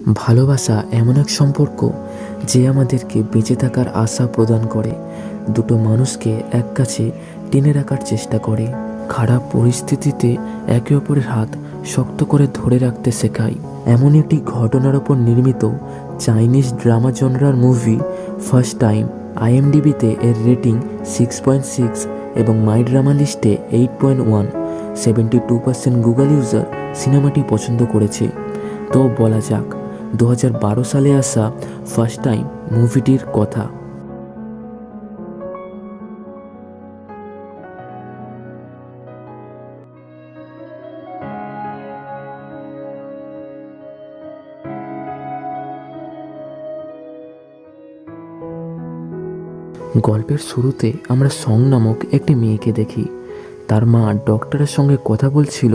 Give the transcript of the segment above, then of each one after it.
ভালোবাসা এমন এক সম্পর্ক যে আমাদেরকে বেঁচে থাকার আশা প্রদান করে, দুটো মানুষকে এক কাছে টেনে রাখার চেষ্টা করে, খারাপ পরিস্থিতিতে একে অপরের হাত শক্ত করে ধরে রাখতে শেখায়। এমন একটি ঘটনার ওপর নির্মিত চাইনিজ ড্রামা জনরার মুভি ফার্স্ট টাইম। আইএমডিবিতে এর রেটিং 6.6 এবং মাই ড্রামা লিস্টে 8.1। 72% গুগল ইউজার সিনেমাটি পছন্দ করেছে। তো বলা যাক 2012 সালে আসা ফার্স্ট টাইম মুভিটির কথা। গল্পের শুরুতে আমরা সং নামক একটি মেয়েকে দেখি। তার মা ডক্টরের সঙ্গে কথা বলছিল,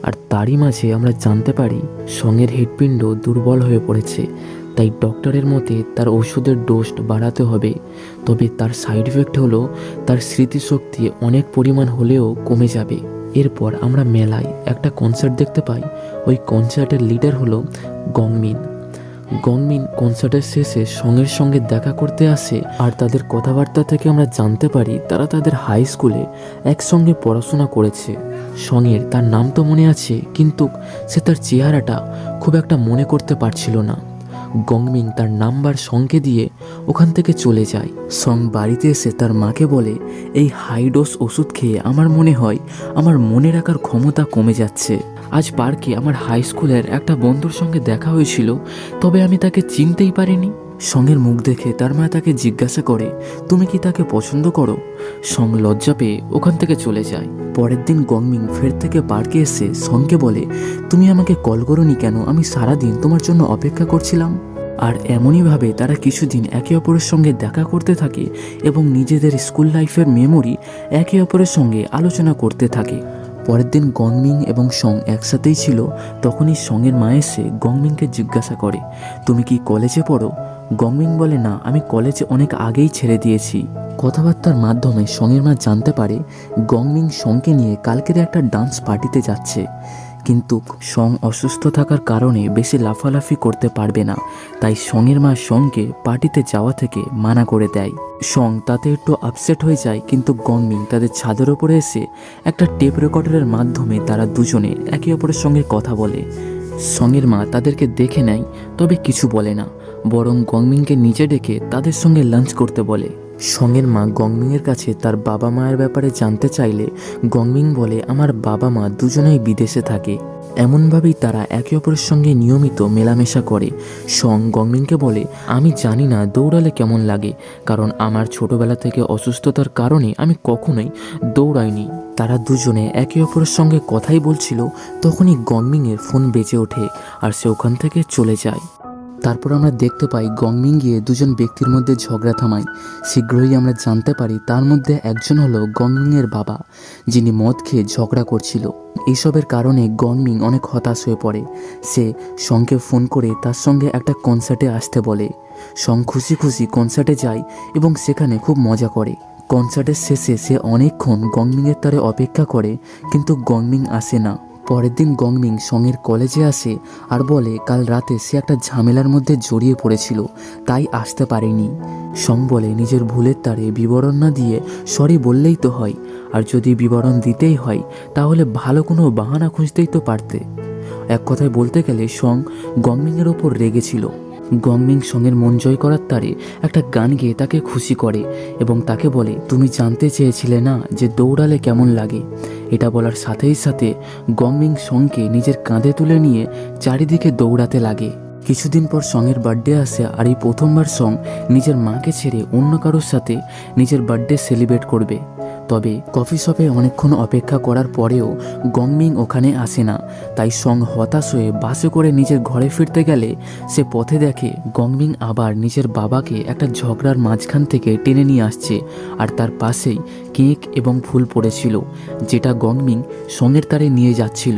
আর তারই মাঝে আমরা জানতে পারি সঙের হৃৎপিণ্ড দুর্বল হয়ে পড়েছে। তাই ডক্টরের মতে তার ওষুধের ডোজ বাড়াতে হবে। তবে তার সাইড ইফেক্ট হলো তার স্মৃতিশক্তি অনেক পরিমাণ হলেও কমে যাবে। এরপর আমরা মেলায় একটা কনসার্ট দেখতে পাই। ওই কনসার্টের লিডার হলো গংমিন। গংমিন কনসার্টের শেষে সঙের সঙ্গে দেখা করতে আসে, আর তাদের কথাবার্তা থেকে আমরা জানতে পারি তারা তাদের হাই স্কুলে একসঙ্গে পড়াশোনা করেছে। সঙের তার নাম তো মনে আছে, কিন্তু সে তার চেহারাটা খুব একটা মনে করতে পারছিল না। গংমিং তার নাম্বার সঙকে দিয়ে ওখান থেকে চলে যায়। সং বাড়িতে এসে তার মাকে বলে, এই হাই ডোজ ওষুধ খেয়ে আমার মনে হয় আমার মনে রাখার ক্ষমতা কমে যাচ্ছে। আজ পার্কে আমার হাই স্কুলের একটা বন্ধুর সঙ্গে দেখা হয়েছিল, তবে আমি তাকে চিনতেই পারিনি। সঙের মুখ দেখে তার মা তাকে জিজ্ঞাসা করে, তুমি কি তাকে পছন্দ করো? সং লজ্জা পেয়ে ওখান থেকে চলে যায়। পরের দিন গংমিং ফের থেকে পার্কে এসে সংকে বলে, তুমি আমাকে কল করোনি কেন? আমি সারাদিন তোমার জন্য অপেক্ষা করছিলাম। আর এমনইভাবে তারা কিছুদিন একে অপরের সঙ্গে দেখা করতে থাকে এবং নিজেদের স্কুল লাইফের মেমোরি একে অপরের সঙ্গে আলোচনা করতে থাকে। পরের দিন গংমিং এবং সং একসাথেই ছিল। তখনই সঙের মা এসে গংমিংকে জিজ্ঞাসা করে, তুমি কি কলেজে পড়ো? গংমিং বলে, না, আমি কলেজে অনেক আগেই ছেড়ে দিয়েছি। কথাবার্তার মাধ্যমে সঙের মা জানতে পারে গংমিং সংকে নিয়ে কালকের একটা ডান্স পার্টিতে যাচ্ছে, কিন্তু সং অসুস্থ থাকার কারণে বেশি লাফালাফি করতে পারবে না। তাই সঙের মা সংকে পার্টিতে যাওয়া থেকে মানা করে দেয়। সং তাতে একটু আপসেট হয়ে যায়, কিন্তু গংমিং তাদের ছাদের ওপরে এসে একটা টেপ রেকর্ডারের মাধ্যমে তারা দুজনে একে অপরের সঙ্গে কথা বলে। সঙের মা তাদেরকে দেখে নেয়, তবে কিছু বলে না, বরং গংমিংকে নিচে ডেকে তাদের সঙ্গে লাঞ্চ করতে বলে। সঙের মা গংমিংয়ের কাছে তার বাবা মায়ের ব্যাপারে জানতে চাইলে গংমিং বলে, আমার বাবা মা দুজনেই বিদেশে থাকে। এমনভাবেই তারা একে অপরের সঙ্গে নিয়মিত মেলামেশা করে। সং গংমিংকে বলে, আমি জানি না দৌড়ালে কেমন লাগে, কারণ আমার ছোটবেলা থেকে অসুস্থতার কারণে আমি কখনোই দৌড়াইনি। তারা দুজনে একে অপরের সঙ্গে কথাই বলছিল, তখনই গংমিংয়ের ফোন বেজে ওঠে আর সে ওখান থেকে চলে যায়। তারপর আমরা দেখতে পাই গংমিং গিয়ে দুজন ব্যক্তির মধ্যে ঝগড়া থামায়। শীঘ্রই আমরা জানতে পারি তার মধ্যে একজন হলো গংমিংয়ের বাবা, যিনি মদ খেয়ে ঝগড়া করছিল। এইসবের কারণে গংমিং অনেক হতাশ হয়ে পড়ে। সে সংকে ফোন করে তার সঙ্গে একটা কনসার্টে আসতে বলে। সং খুশি খুশি কনসার্টে যায় এবং সেখানে খুব মজা করে। কনসার্টের শেষে সে অনেকক্ষণ গংমিংয়ের তারে অপেক্ষা করে, কিন্তু গংমিং আসে না। পরের দিন গংমিং সঙের কলেজে আসে আর বলে কাল রাতে সে একটা ঝামেলার মধ্যে জড়িয়ে পড়েছিল, তাই আসতে পারেনি। সং বলে, নিজের ভুলের তারে বিবরণ না দিয়ে সরি বললেই তো হয়, আর যদি বিবরণ দিতেই হয় তাহলে ভালো কোনো বাহানা খুঁজতেই তো পারতে। এক কথায় বলতে গেলে সং গংমিংয়ের ওপর রেগেছিল। গংমিং সঙের মন জয় করার তারে একটা গান গেয়ে তাকে খুশি করে এবং তাকে বলে, তুমি জানতে চেয়েছিলে না যে দৌড়ালে কেমন লাগে? এটা বলার সাথেই সাথে গংমিং সংকে নিজের কাঁধে তুলে নিয়ে চারিদিকে দৌড়াতে লাগে। কিছুদিন পর সঙের বার্থডে আসে, আর এই প্রথমবার সং নিজের মাকে ছেড়ে অন্য কারোর সাথে নিজের বার্থডে সেলিব্রেট করবে। তবে কফি শপে অনেকক্ষণ অপেক্ষা করার পরেও গংমিং ওখানে আসে না। তাই সং হতাশ হয়ে বাসে করে নিজের ঘরে ফিরতে গেলে সে পথে দেখে গংমিং আবার নিজের বাবাকে একটা ঝগড়ার মাঝখান থেকে টেনে নিয়ে আসছে, আর তার পাশেই কেক এবং ফুল পড়েছিল, যেটা গংমিং সঙের তারে নিয়ে যাচ্ছিল।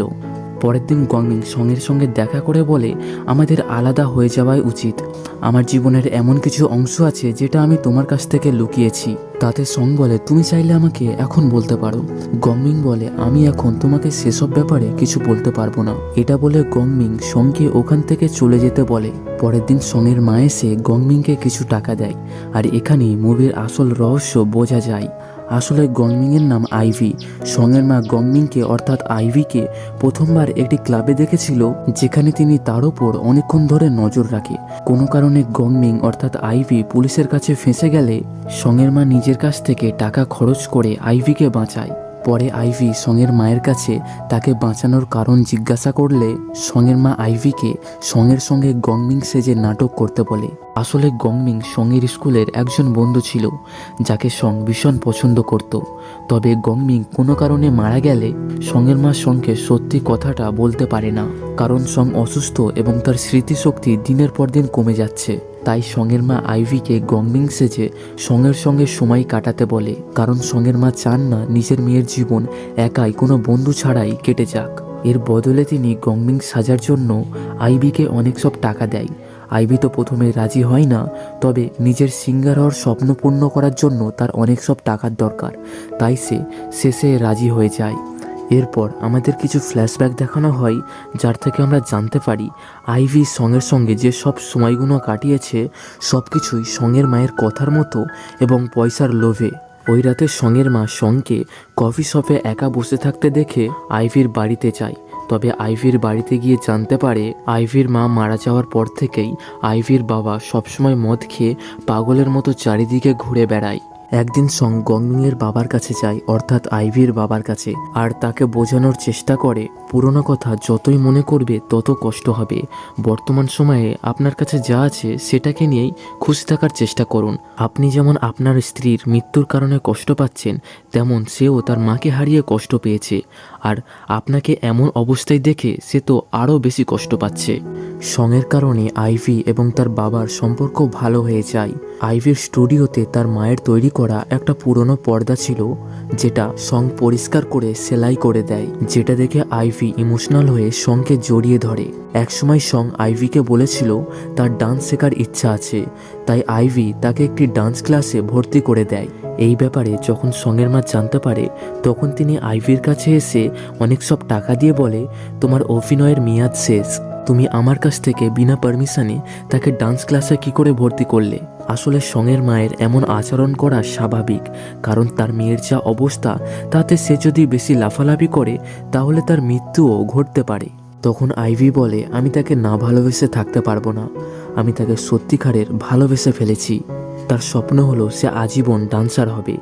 পরের দিন গংমিং সঙের সঙ্গে দেখা করে বলে, আমাদের আলাদা হয়ে যাওয়াই উচিত। আমার জীবনের এমন কিছু অংশ আছে যেটা আমি তোমার কাছ থেকে লুকিয়েছি। তাতে সং বলে, তুমি চাইলে আমাকে এখন বলতে পারো। গংমিং বলে, আমি এখন তোমাকে সেসব ব্যাপারে কিছু বলতে পারবো না। এটা বলে গংমিং সংকে ওখান থেকে চলে যেতে বলে। পরের দিন সঙের মা এসে গংমিংকে কিছু টাকা দেয়, আর এখানেই মুভির আসল রহস্য বোঝা যায়। আসলে গংমিংয়ের নাম আইভি। সঙের মা গংমিংকে অর্থাৎ আইভিকে প্রথমবার একটি ক্লাবে দেখেছিল, যেখানে তিনি তার ওপর অনেকক্ষণ ধরে নজর রাখে। কোনো কারণে গংমিং অর্থাৎ আইভি পুলিশের কাছে ফেঁসে গেলে সঙের মা নিজের কাছ থেকে টাকা খরচ করে আইভিকে বাঁচায়। পরে আইভি সঙের মায়ের কাছে তাকে বাঁচানোর কারণ জিজ্ঞাসা করলে সঙের মা আইভিকে সঙের সঙ্গে গংমিং সেজে নাটক করতে বলে। আসলে গংমিং সঙের স্কুলের একজন বন্ধু ছিল, যাকে সং ভীষণ পছন্দ করত। তবে গংমিং কোনো কারণে মারা গেলে সঙের মা সংকে সত্যি কথাটা বলতে পারে না, কারণ সং অসুস্থ এবং তার স্মৃতিশক্তি দিনের পর দিন কমে যাচ্ছে। তাই সঙের মা আইভিকে গংমিং সেজে সঙের সঙ্গে সময় কাটাতে বলে, কারণ সঙের মা চান না নিজের মেয়ের জীবন একাই কোনো বন্ধু ছাড়াই কেটে যাক। এর বদলে তিনি গংমিং সাজার জন্য আইভিকে অনেক সব টাকা দেয়। আইভি তো প্রথমে রাজি হয় না, তবে নিজের সিঙ্গার হওয়ার স্বপ্ন পূর্ণ করার জন্য তার অনেক সব টাকার দরকার, তাই সে শেষে রাজি হয়ে যায়। এরপর আমাদের কিছু ফ্ল্যাশব্যাক দেখানো হয়, যার থেকে আমরা জানতে পারি আইভি সঙের সঙ্গে যে সব সময়গুলো কাটিয়েছে সব কিছুই সঙের মায়ের কথার মতো এবং পয়সার লোভে। ওই রাতে সঙের মা সংকে কফি শপে একা বসে থাকতে দেখে আইভির বাড়িতে যায়। তবে আইভির বাড়িতে গিয়ে জানতে পারে আইভির মা মারা যাওয়ার পর থেকেই আইভির বাবা সবসময় মদ খেয়ে পাগলের মতো চারিদিকে ঘুরে বেড়ায়। একদিন সং গংমিংয়ের বাবার কাছে যায়, অর্থাৎ আইভির বাবার কাছে, আর তাকে বোঝানোর চেষ্টা করে পুরনো কথা যতই মনে করবে তত কষ্ট হবে। বর্তমান সময়ে আপনার কাছে যা আছে সেটাকে নিয়েই খুশি থাকার চেষ্টা করুন। আপনি যেমন আপনার স্ত্রীর মৃত্যুর কারণে কষ্ট পাচ্ছেন, তেমন সেও তার মাকে হারিয়ে কষ্ট পেয়েছে, আর আপনাকে এমন অবস্থায় দেখে সে তো আরও বেশি কষ্ট পাচ্ছে। সঙের কারণে আইভি এবং তার বাবার সম্পর্ক ভালো হয়ে যায়। আইভির স্টুডিওতে তার মায়ের তৈরি করা একটা পুরনো পর্দা ছিল, যেটা সং পরিষ্কার করে সেলাই করে দেয়, যেটা দেখে আইভি ইমোশনাল হয়ে সংকে জড়িয়ে ধরে। একসময় সং আইভিকে বলেছিল তার ডান্স শেখার ইচ্ছা আছে, তাই আইভি তাকে একটি ডান্স ক্লাসে ভর্তি করে দেয়। এই ব্যাপারে যখন সঙের মা জানতে পারে, তখন তিনি আইভির কাছে এসে অনেক সব টাকা দিয়ে বলে, তোমার অভিনয়ের মেয়াদ শেষ, তুমি আমার কাছ থেকে বিনা পারমিশনে তাকে ডান্স ক্লাসে কি করে ভর্তি করলে। আসলে সঙের মায়ের এমন আচরণ করা স্বাভাবিক, কারণ তার মেয়ের যা অবস্থা তাতে সে যদি বেশি লাফালাফি করে তাহলে তার মৃত্যুও ঘটতে পারে। তখন আইভি বলে, আমি তাকে না ভালোবেসে থাকতে পারবো না, আমি তাকে সত্যিকারের ভালোবেসে ফেলেছি। তার স্বপ্ন হলো সে আজীবন ডান্সার হবে,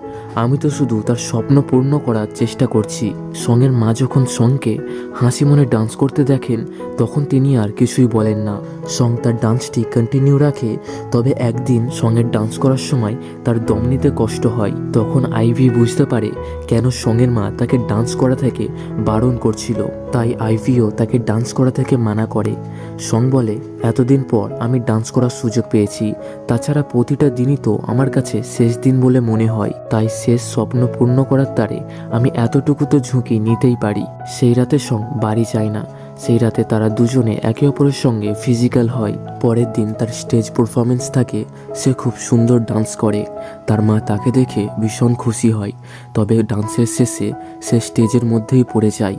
আমি তো শুধু তার স্বপ্ন পূর্ণ করার চেষ্টা করছি। সঙের মা যখন সংকে হাসি মনে ডান্স করতে দেখেন, তখন তিনি আর কিছুই বলেন না। সং তার ডান্সটি কন্টিনিউ রাখে। তবে একদিন সঙের ডান্স করার সময় তার দম নিতে কষ্ট হয়। তখন আইভি বুঝতে পারে কেন সঙের মা তাকে ডান্স করা থেকে বারণ করছিল, তাই আইভিও তাকে ডান্স করা থেকে মানা করে। সং বলে, এতদিন পর আমি ডান্স করার সুযোগ পেয়েছি, তাছাড়া প্রতিটা দিনই তো আমার কাছে শেষ দিন বলে মনে হয়, তাই শেষ স্বপ্ন পূর্ণ করার তারে আমি এতটুকু তো ঝুঁকি নিতেই পারি। সেই রাতে সং বাড়ি যায় না। সেই রাতে তারা দুজনে একে অপরের সঙ্গে ফিজিক্যাল হয়। পরের দিন তার স্টেজ পারফরমেন্স থাকে, সে খুব সুন্দর ডান্স করে। তার মা তাকে দেখে ভীষণ খুশি হয়। তবে ডান্সের শেষে সে স্টেজের মধ্যেই পড়ে যায়,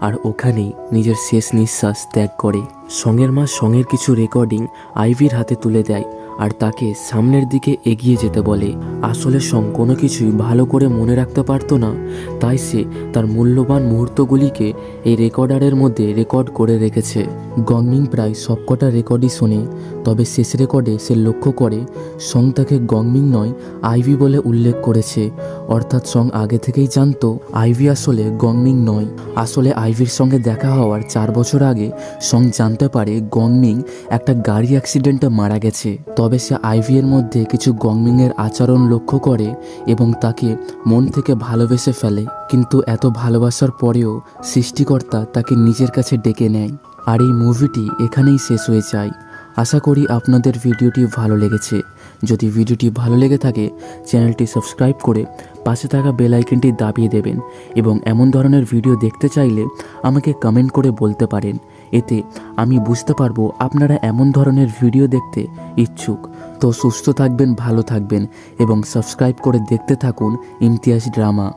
আর ওখানেই নিজের শেষ নিঃশ্বাস ত্যাগ করে। সঙের মা সঙের কিছু রেকর্ডিং আইভির হাতে তুলে দেয়, আর তাকে সামনের দিকে এগিয়ে যেতে বলে। আসলে সং কোনো কিছুই ভালো করে মনে রাখতে পারতো না, তাই সে তার মূল্যবান মুহূর্তগুলিকে এই রেকর্ডারের মধ্যে রেকর্ড করে রেখেছে। গংমিং প্রায় সবকটা রেকর্ডই শোনে, তবে শেষ রেকর্ডে সে লক্ষ্য করে সং তাকে গংমিং নয় আইভি বলে উল্লেখ করেছে। অর্থাৎ সং আগে থেকেই জানতো আইভি আসলে গংমিং নয়। আসলে আইভির সঙ্গে দেখা হওয়ার 4 বছর আগে সং জানতে পারে গংমিং একটা গাড়ি অ্যাক্সিডেন্টে মারা গেছে। তবে সে আইভি এর মধ্যে কিছু গংমিং এর আচরণ লক্ষ্য করে এবং তাকে মন থেকে ভালোবেসে ফেলে। কিন্তু এত ভালোবাসার পরেও সৃষ্টিকর্তা তাকে নিজের কাছে ডেকে নেয়। আর এই মুভিটি এখানেই শেষ হয়ে যায়। আশা করি আপনাদের ভিডিওটি ভালো লেগেছে। যদি ভিডিওটি ভালো লেগে থাকে চ্যানেলটি সাবস্ক্রাইব করে পাশে থাকা বেল আইকনটি দাবিয়ে দেবেন এবং এমন ধরনের ভিডিও দেখতে চাইলে আমাকে কমেন্ট করে বলতে পারেন। এতে আমি বুঝতে পারবো আপনারা এমন ধরনের ভিডিও দেখতে ইচ্ছুক। তো সুস্থ থাকবেন, ভালো থাকবেন এবং সাবস্ক্রাইব করে দেখতে থাকুন ইমতিয়াজ ড্রামা।